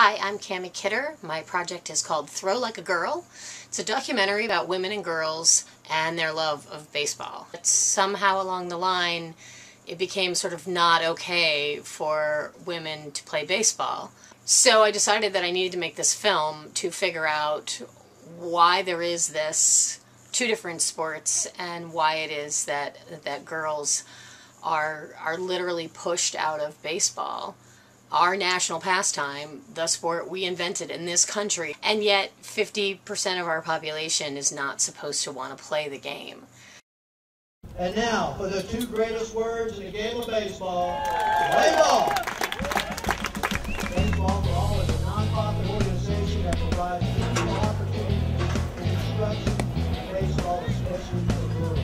Hi, I'm Cammie Kidder. My project is called Throw Like a Girl. It's a documentary about women and girls and their love of baseball. But somehow along the line, it became sort of not okay for women to play baseball. So I decided that I needed to make this film to figure out why there is this two different sports and why it is that girls are literally pushed out of baseball. Our national pastime, the sport we invented in this country, and yet 50% of our population is not supposed to want to play the game. And now, for the two greatest words in the game of baseball, play ball! Baseball for All is a non-profit organization that provides equal opportunity and instruction in baseball, especially for girls.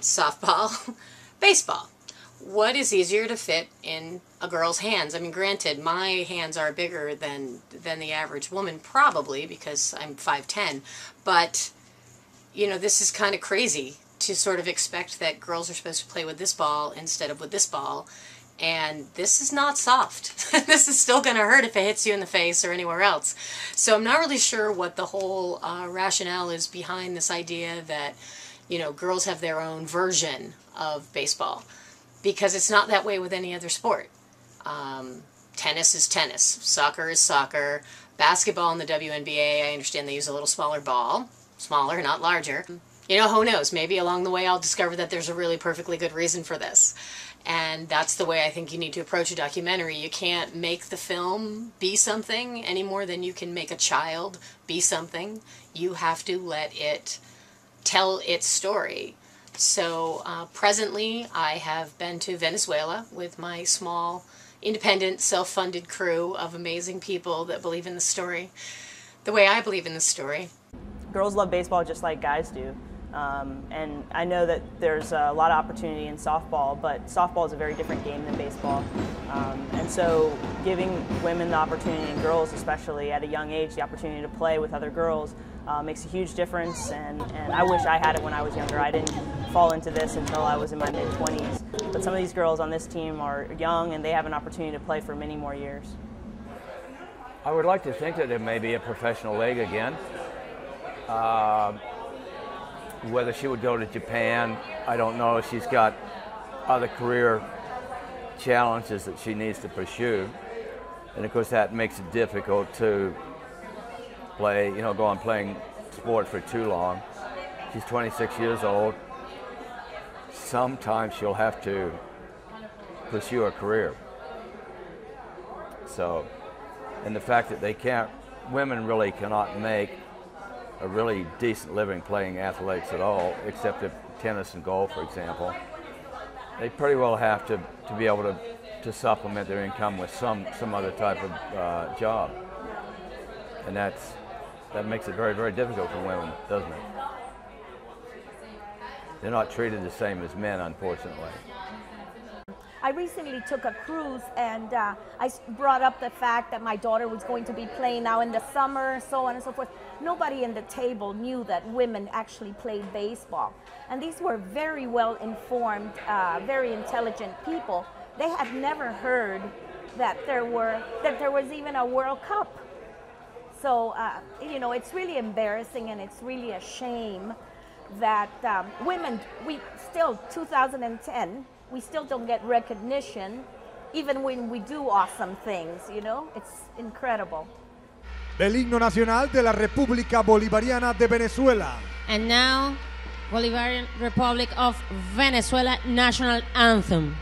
Softball, baseball. What is easier to fit in a girl's hands? I mean, granted, my hands are bigger than the average woman, probably, because I'm 5'10", but, you know, this is kind of crazy to sort of expect that girls are supposed to play with this ball instead of with this ball, and this is not soft. This is still going to hurt if it hits you in the face or anywhere else. So I'm not really sure what the whole rationale is behind this idea that, you know, girls have their own version of baseball, because it's not that way with any other sport. Tennis is tennis, soccer is soccer, basketball in the WNBA, I understand they use a little smaller ball, smaller, not larger. You know, who knows, maybe along the way I'll discover that there's a really perfectly good reason for this. And that's the way I think you need to approach a documentary. You can't make the film be something any more than you can make a child be something. You have to let it tell its story. So presently I have been to Venezuela with my small, independent, self-funded crew of amazing people that believe in the story the way I believe in the story. Girls love baseball just like guys do. And I know that there's a lot of opportunity in softball, but softball is a very different game than baseball. And so giving women the opportunity, and girls especially at a young age, the opportunity to play with other girls makes a huge difference, and I wish I had it when I was younger. I didn't fall into this until I was in my mid-20s. But some of these girls on this team are young, and they have an opportunity to play for many more years. I would like to think that there may be a professional league again. Whether she would go to Japan, I don't know. She's got other career challenges that she needs to pursue. And of course that makes it difficult to play, you know, go on playing sport for too long. She's 26 years old. Sometimes she'll have to pursue a career. So, and the fact that women really cannot make a really decent living playing athletes at all, except at tennis and golf, for example. They pretty well have to be able to supplement their income with some other type of job. And that makes it very, very difficult for women, doesn't it? They're not treated the same as men, unfortunately. I recently took a cruise, and I brought up the fact that my daughter was going to be playing now in the summer, so on and so forth. Nobody in the table knew that women actually played baseball. And these were very well informed, very intelligent people. They had never heard that there was even a World Cup. So, you know, it's really embarrassing, and it's really a shame that women, we still, 2010, we still don't get recognition, even when we do awesome things, you know? It's incredible. Del himno nacional de la República Bolivariana de Venezuela. And now, Bolivarian Republic of Venezuela National Anthem.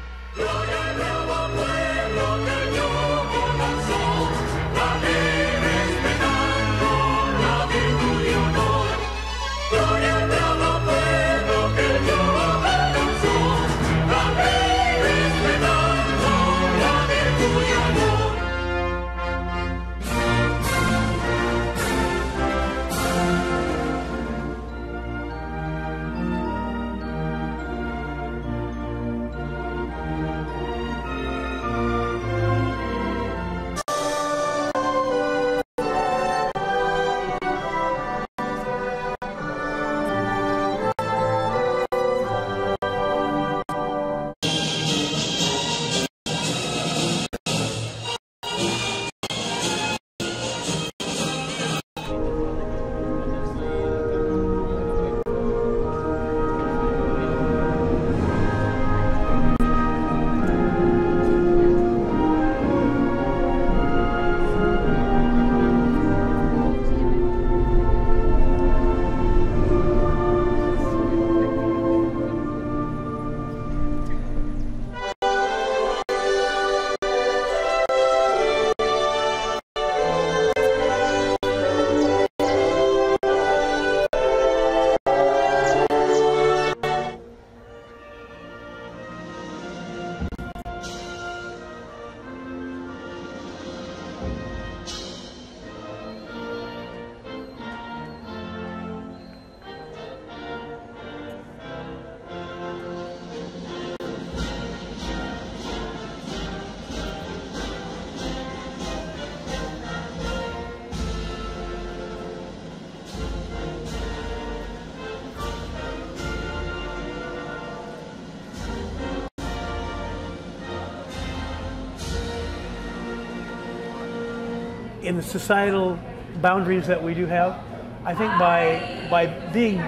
in the societal boundaries that we do have, I think by being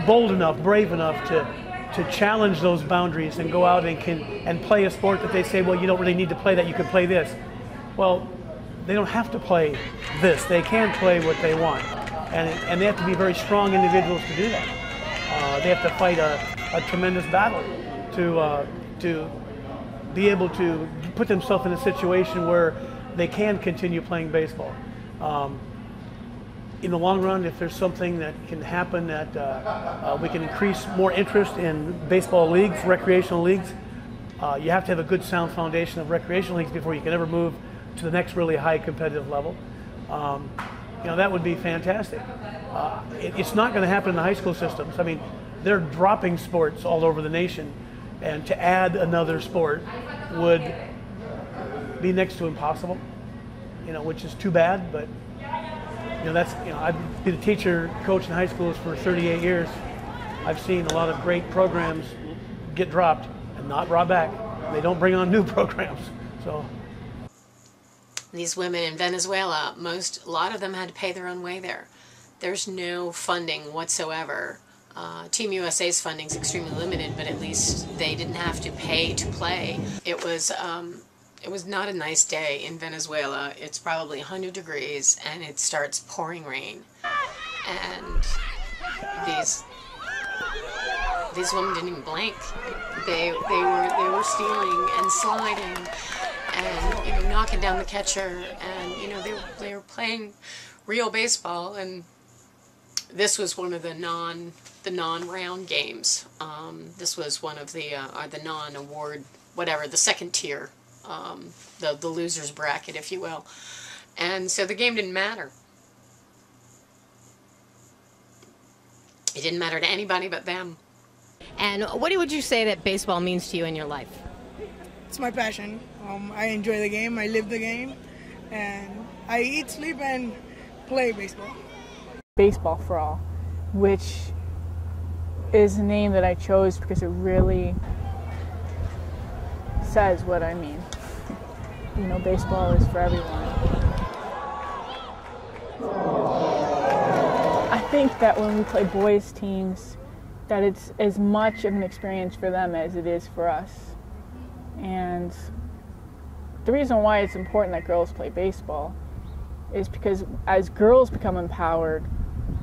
bold enough, brave enough to challenge those boundaries and go out and play a sport that they say, well, you don't really need to play that, you can play this. Well, they don't have to play this. They can play what they want. And they have to be very strong individuals to do that. They have to fight a tremendous battle to be able to put themselves in a situation where they can continue playing baseball. In the long run, if there's something that can happen that we can increase more interest in baseball leagues, recreational leagues, you have to have a good sound foundation of recreational leagues before you can ever move to the next really high competitive level. That would be fantastic. It's not going to happen in the high school systems. I mean, they're dropping sports all over the nation, and to add another sport would be next to impossible, which is too bad, but I've been a teacher, coach in high schools for 38 years. I've seen a lot of great programs get dropped and not brought back. They don't bring on new programs. So these women in Venezuela, a lot of them had to pay their own way there. There's no funding whatsoever. Team USA's funding is extremely limited, but at least they didn't have to pay to play. It was not a nice day in Venezuela. It's probably 100 degrees and it starts pouring rain. And these women didn't even blink. They were stealing and sliding and knocking down the catcher, and they were playing real baseball. And this was one of the non-round games. This was one of the non-award, whatever, the second tier, the losers bracket, if you will. And so the game didn't matter. It didn't matter to anybody but them. And what would you say that baseball means to you in your life? It's my passion. I enjoy the game, I live the game, and I eat, sleep, and play baseball. Baseball for All, which is a name that I chose because it really says what I mean. Baseball is for everyone. I think that when we play boys teams, that it's as much of an experience for them as it is for us. And the reason why it's important that girls play baseball is because as girls become empowered,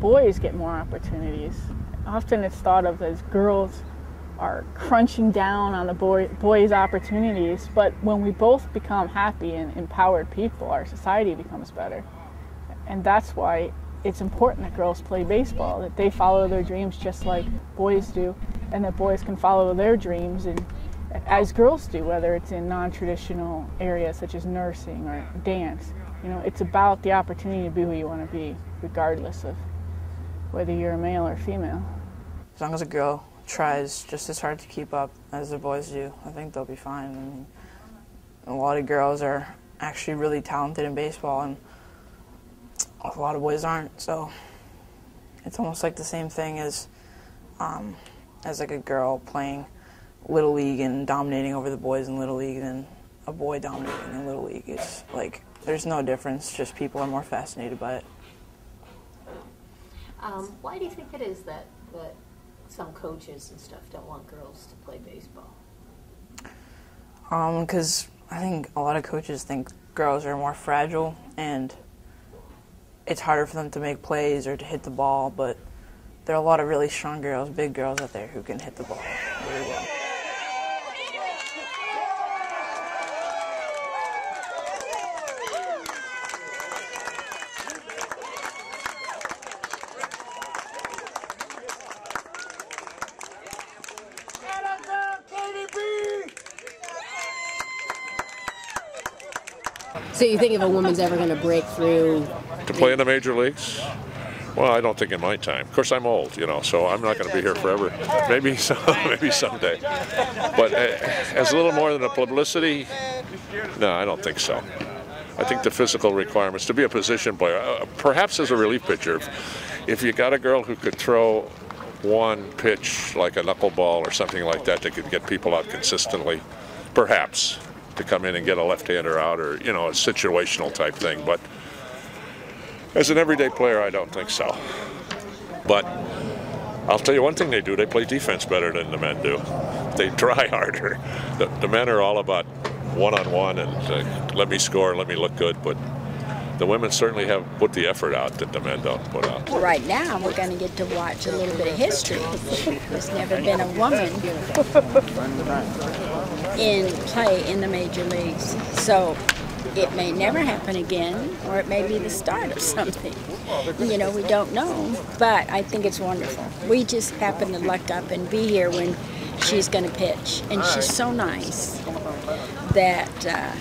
boys get more opportunities. Often it's thought of as girls are crunching down on the boys' opportunities, but when we both become happy and empowered people, our society becomes better. And that's why it's important that girls play baseball, that they follow their dreams just like boys do, and that boys can follow their dreams and as girls do, whether it's in non-traditional areas such as nursing or dance. It's about the opportunity to be who you want to be, regardless of whether you're a male or female. As long as a girl tries just as hard to keep up as the boys do, I think they'll be fine. I mean, a lot of girls are actually really talented in baseball, and a lot of boys aren't. So it's almost like the same thing as like a girl playing Little League and dominating over the boys in Little League than a boy dominating in Little League. It's like there's no difference, just people are more fascinated by it. Why do you think it is that some coaches and stuff don't want girls to play baseball? Because I think a lot of coaches think girls are more fragile and it's harder for them to make plays or to hit the ball, but there are a lot of really strong girls, big girls out there who can hit the ball really well. So you think if a woman's ever going to break through to play in the major leagues? Well, I don't think in my time. Of course, I'm old, so I'm not going to be here forever. Maybe someday. But as a little more than a publicity, no, I don't think so. I think the physical requirements to be a position player, perhaps as a relief pitcher, if you got a girl who could throw one pitch like a knuckleball or something like that that could get people out consistently, perhaps to come in and get a left-hander out, or a situational type thing. But As an everyday player, I don't think so. But I'll tell you one thing they do, they play defense better than the men do. They try harder. The men are all about one-on-one and let me score, let me look good, but the women certainly have put the effort out that the men don't put out. Right now, we're going to get to watch a little bit of history. There's never been a woman in play in the major leagues. So it may never happen again, or it may be the start of something. You know, we don't know, but I think it's wonderful. We just happen to luck up and be here when she's going to pitch, and she's so nice that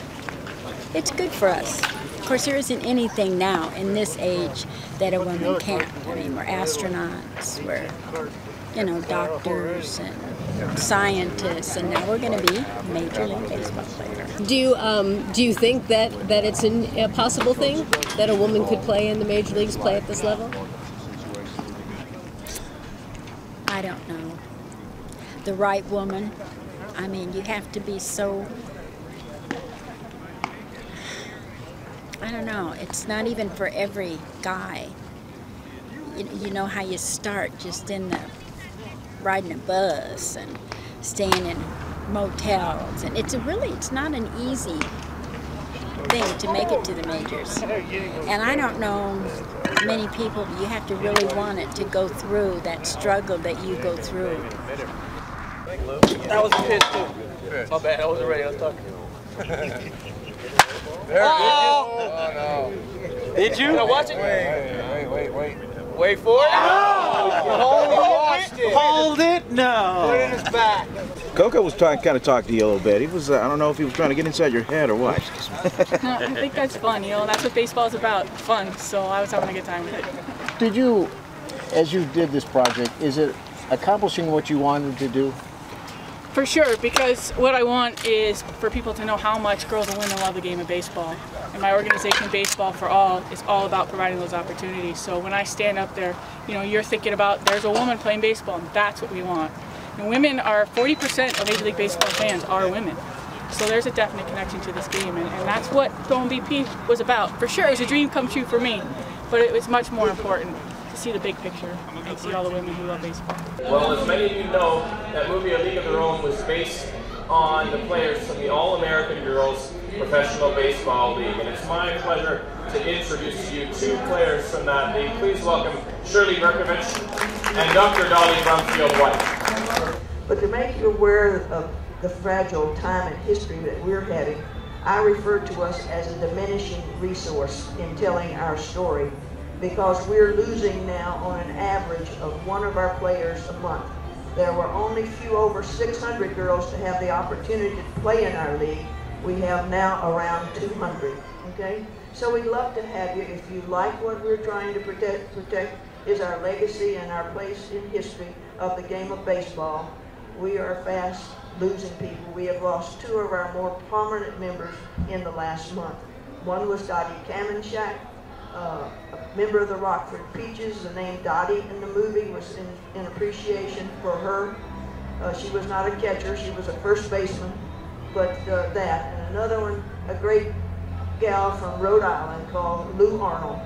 it's good for us. Of course, there isn't anything now in this age that a woman can't. I mean, we're astronauts, we're, you know, doctors and scientists, and now we're going to be Major League Baseball players. Do you think that it's a possible thing that a woman could play in the major leagues, play at this level? I don't know. The right woman. I mean, you have to be so. I don't know. It's not even for every guy. You know how you start just in the riding a bus and staying in motels, and it's not an easy thing to make it to the majors. And I don't know many people. You have to really want it to go through that struggle that you go through. That was a pitch too. My bad. I wasn't ready. I was talking. Oh no! Did you? Watch it. Wait for it. Oh! Hold it. No. Put it in his back. Coco was kind of talking to you a little bit. He was, I don't know if he was trying to get inside your head or what. No, I think that's fun, you know, that's what baseball is about, fun. So I was having a good time with it. Did you, as you did this project, is it accomplishing what you wanted to do? For sure, because what I want is for people to know how much girls and women love the game of baseball. And my organization, Baseball for All, is all about providing those opportunities. So when I stand up there, you know, you're thinking about there's a woman playing baseball, and that's what we want. And women are 40% of Major League Baseball fans are women. So there's a definite connection to this game, and that's what the MVP was about. For sure, it was a dream come true for me, but it was much more important to see the big picture and see all the women who love baseball. Well, as many of you know, that movie, A League of Their Own, was based on the players from the All-American Girls Professional Baseball League. And it's my pleasure to introduce to you two players from that league. Please welcome Shirley Berkovich and Dr. Dolly Brumfield-White. But to make you aware of the fragile time and history that we're having, I refer to us as a diminishing resource in telling our story, because we're losing now on an average of one of our players a month. There were only few over 600 girls to have the opportunity to play in our league. We have now around 200, okay? So we'd love to have you. If you like what we're trying to protect is our legacy and our place in history of the game of baseball. We are fast losing people. We have lost two of our more prominent members in the last month. One was Dottie Kamenschak, a member of the Rockford Peaches. The name Dottie in the movie was in appreciation for her. She was not a catcher, she was a first baseman, but that. And another one, a great gal from Rhode Island called Lou Arnold.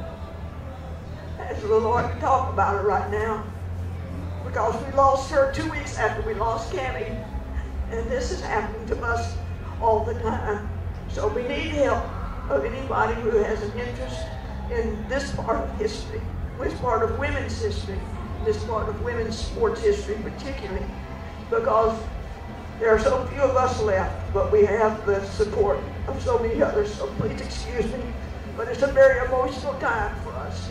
It's a little hard to talk about her right now because we lost her 2 weeks after we lost Cammie. And this is happening to us all the time. So we need help of anybody who has an interest in this part of history, this part of women's history, this part of women's sports history particularly, because there are so few of us left, but we have the support of so many others, so please excuse me, but it's a very emotional time for us.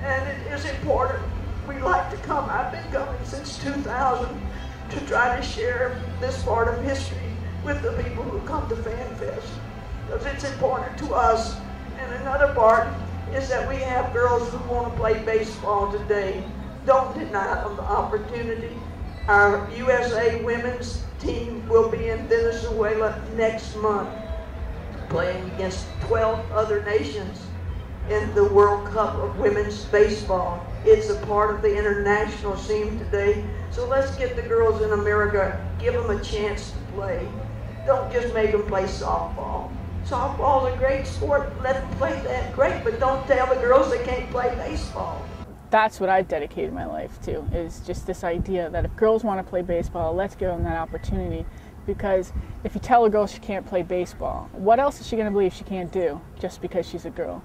And it is important. We like to come, I've been coming since 2000 to try to share this part of history with the people who come to FanFest, because it's important to us. And another part is that we have girls who want to play baseball today. Don't deny them the opportunity. Our USA women's team will be in Venezuela next month, playing against 12 other nations in the World Cup of Women's Baseball. It's a part of the international scene today. So let's get the girls in America, give them a chance to play. Don't just make them play softball. Softball's a great sport. Let them play that. Great, but don't tell the girls they can't play baseball. That's what I dedicated my life to, is just this idea that if girls want to play baseball, let's give them that opportunity. Because if you tell a girl she can't play baseball, what else is she going to believe she can't do just because she's a girl?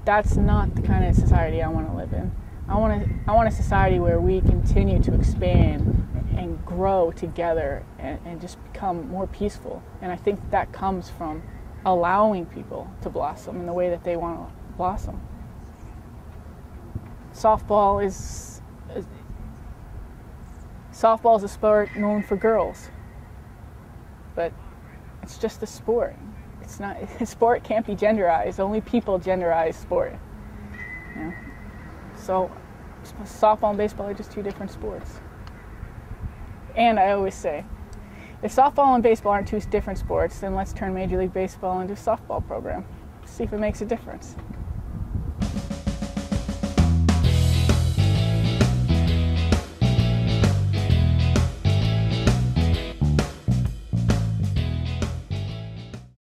That's not the kind of society I want to live in. I want a society where we continue to expand and grow together and just become more peaceful. And I think that comes from allowing people to blossom in the way that they want to blossom. Softball is a sport known for girls, but it's just a sport. It's not, sport can't be genderized. Only people genderize sport. You know? So softball and baseball are just two different sports. And I always say, if softball and baseball aren't two different sports, then let's turn Major League Baseball into a softball program. See if it makes a difference.